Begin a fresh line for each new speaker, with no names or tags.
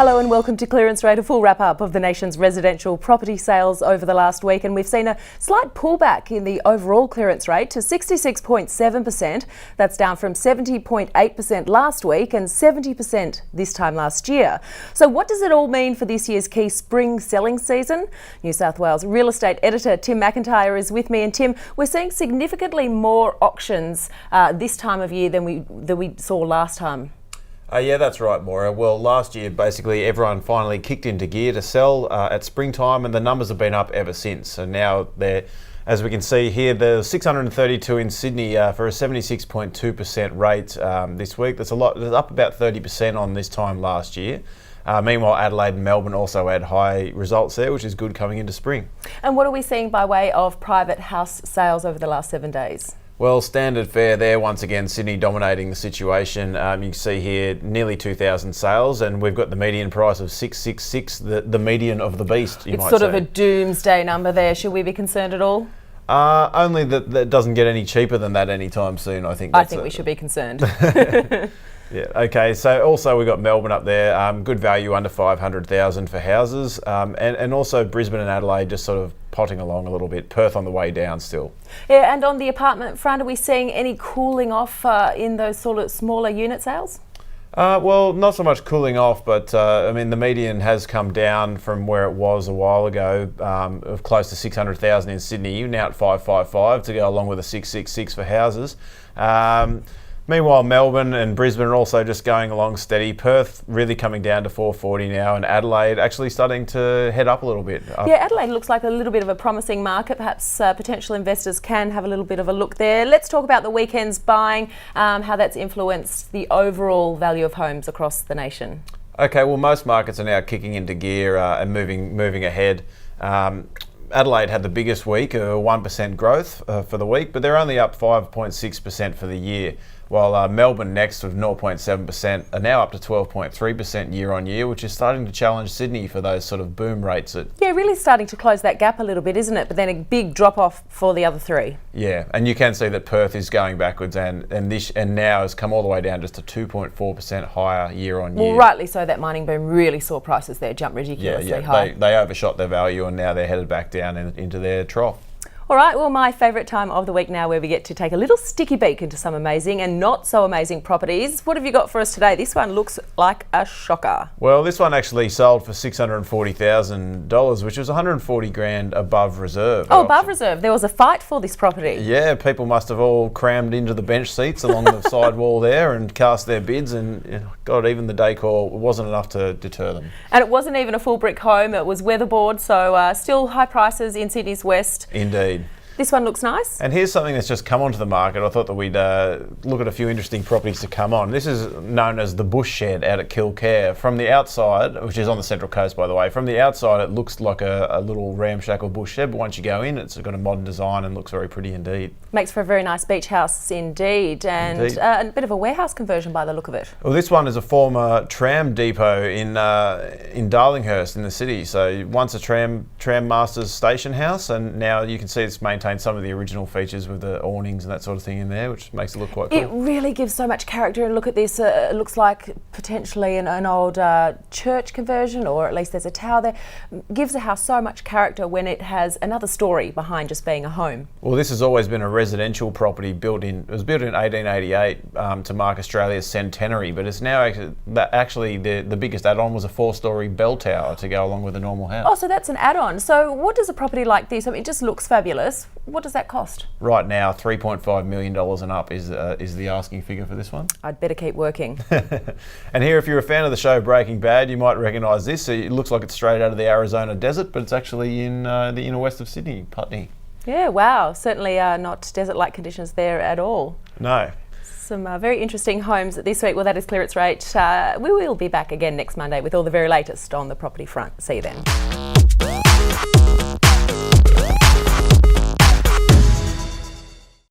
Hello and welcome to Clearance Rate, a full wrap-up of the nation's residential property sales over the last week, and we've seen a slight pullback in the overall clearance rate to 66.7%. That's down from 70.8% last week and 70% this time last year. So what does it all mean for this year's key spring selling season? New South Wales real estate editor Tim McIntyre is with me, and Tim, we're seeing significantly more auctions this time of year than we saw last time.
Yeah, that's right, Maura. Well, last year, basically, everyone finally kicked into gear to sell at springtime, and the numbers have been up ever since. So now they're, as we can see here, there's 632 in Sydney for a 76.2% rate this week. That's a lot. That's up about 30% on this time last year. Meanwhile, Adelaide and Melbourne also had high results there, which is good coming into spring.
And what are we seeing by way of private house sales over the last 7 days?
Well, standard fare there, once again, Sydney dominating the situation. You can see here nearly 2,000 sales, and we've got the median price of 666, the median of the beast, you might say.
It's sort of a doomsday number there. Should we be concerned at all?
Only that it doesn't get any cheaper than that anytime soon, I think.
I think we should be concerned.
Yeah, okay, so also we've got Melbourne up there, good value under 500,000 for houses, and also Brisbane and Adelaide just sort of potting along a little bit, Perth on the way down still.
Yeah, and on the apartment front, are we seeing any cooling off in those sort of smaller unit sales?
Well, not so much cooling off, but I mean the median has come down from where it was a while ago, of close to 600,000 in Sydney, now at 555 to go along with a 666 for houses. Meanwhile, Melbourne and Brisbane are also just going along steady. Perth really coming down to 440 now, and Adelaide actually starting to head up a little bit.
Yeah, Adelaide looks like a little bit of a promising market. Perhaps potential investors can have a little bit of a look there. Let's talk about the weekend's buying, how that's influenced the overall value of homes across the nation. Okay,
well, most markets are now kicking into gear and moving ahead. Adelaide had the biggest week, 1% growth for the week, but they're only up 5.6% for the year. While Melbourne next with 0.7% are now up to 12.3% year on year, which is starting to challenge Sydney for those sort of boom rates.
Yeah, really starting to close that gap a little bit, isn't it? But then a big drop off for the other three.
Yeah, and you can see that Perth is going backwards and now has come all the way down just to 2.4% higher year on year.
Well, rightly so. That mining boom really saw prices there jump ridiculously high.
They overshot their value and now they're headed back down into their trough.
All right, well, my favourite time of the week now, where we get to take a little sticky beak into some amazing and not so amazing properties. What have you got for us today? This one looks like a shocker.
Well, this one actually sold for $640,000, which was 140 grand above reserve.
Oh, above reserve. There was a fight for this property.
Yeah, people must have all crammed into the bench seats along the side wall there and cast their bids, and God, even the decor wasn't enough to deter them.
And it wasn't even a full brick home. It was weatherboard, so still high prices in Sydney's west.
Indeed.
This one looks nice.
And here's something that's just come onto the market. I thought that we'd look at a few interesting properties to come on. This is known as the Bush Shed out at Kilcare. From the outside, which is on the Central Coast, by the way, from the outside it looks like a little ramshackle bush shed, but once you go in, it's got a modern design and looks very pretty indeed.
Makes for a very nice beach house indeed, and a bit of a warehouse conversion by the look of it.
Well, this one is a former tram depot in Darlinghurst in the city. So once a tram master's station house, and now you can see it's maintained some of the original features with the awnings and that sort of thing in there, which makes it look quite cool.
It really gives so much character, and look at this, it looks like potentially an old church conversion, or at least there's a tower there. Gives a house so much character when it has another story behind just being a home.
Well, this has always been a residential property it was built in 1888 to mark Australia's centenary, but it's now actually the biggest add-on was a 4-storey bell tower to go along with a normal house.
Oh, so that's an add-on. So what does a property like this, I mean, it just looks fabulous. What does that cost?
Right now, $3.5 million and up is the asking figure for this one.
I'd better keep working.
And here, if you're a fan of the show Breaking Bad, you might recognise this. It looks like it's straight out of the Arizona desert, but it's actually in the inner west of Sydney, Putney.
Yeah, wow. Certainly not desert-like conditions there at all.
No.
Some very interesting homes this week. Well, that is Clearance Rate. We will be back again next Monday with all the very latest on the property front. See you then.